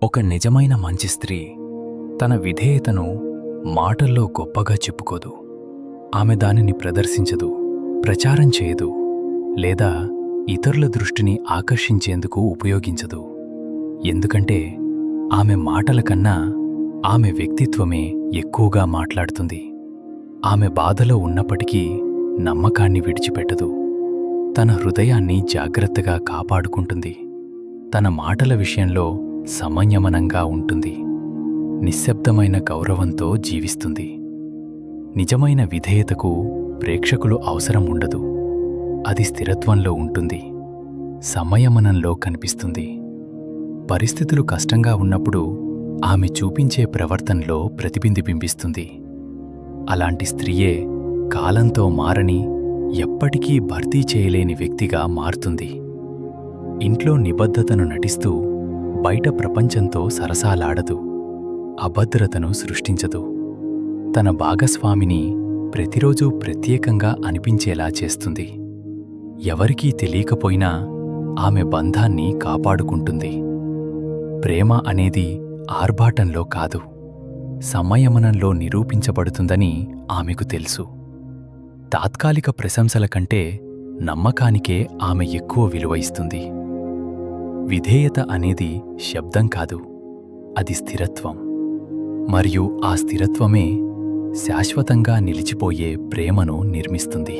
ఒక నిజమైన మంచి స్త్రీ తన విధేయతను మాటల్లో గొప్పగా చెప్పుకోదు. ఆమె దానిని ప్రదర్శించదు, ప్రచారం చేయదు, లేదా ఇతరుల దృష్టిని ఆకర్షించేందుకు ఉపయోగించదు. ఎందుకంటే ఆమె మాటల కన్నా ఆమె వ్యక్తిత్వమే ఎక్కువగా మాట్లాడుతుంది. ఆమె బాధలో ఉన్నప్పటికీ నమ్మకాన్ని విడిచిపెట్టదు. తన హృదయాన్ని జాగ్రత్తగా కాపాడుకుంటుంది. తన మాటల విషయంలో సంయమనంగా ఉంటుంది. నిశ్శబ్దమైన గౌరవంతో జీవిస్తుంది. నిజమైన విధేయతకు ప్రేక్షకులు అవసరం ఉండదు. అది స్థిరత్వంలో ఉంటుంది, సంయమనంలో కనిపిస్తుంది. పరిస్థితులు కష్టంగా ఉన్నప్పుడు ఆమె చూపించే ప్రవర్తనలో ప్రతిబింబిస్తుంది. అలాంటి స్త్రీయే కాలంతో మారని, ఎప్పటికీ భర్తీ చేయలేని వ్యక్తిగా మారుతుంది. ఇంట్లో నిబద్ధతను నటిస్తూ బయట ప్రపంచంతో సరసాలాడదు, అభద్రతను సృష్టించదు. తన భాగస్వామిని ప్రతిరోజూ ప్రత్యేకంగా అనిపించేలా చేస్తుంది. ఎవరికీ తెలియకపోయినా ఆమె బంధాన్ని కాపాడుకుంటుంది. ప్రేమ అనేది ఆర్భాటంలో కాదు, సంయమనంలో నిరూపించబడుతుందని ఆమెకు తెలుసు. తాత్కాలిక ప్రశంసల కంటే నమ్మకానికే ఆమె ఎక్కువ విలువ ఇస్తుంది. విధేయత అనేది శబ్దం కాదు, అది స్థిరత్వం. మరియు ఆ స్థిరత్వమే శాశ్వతంగా నిలిచిపోయే ప్రేమను నిర్మిస్తుంది.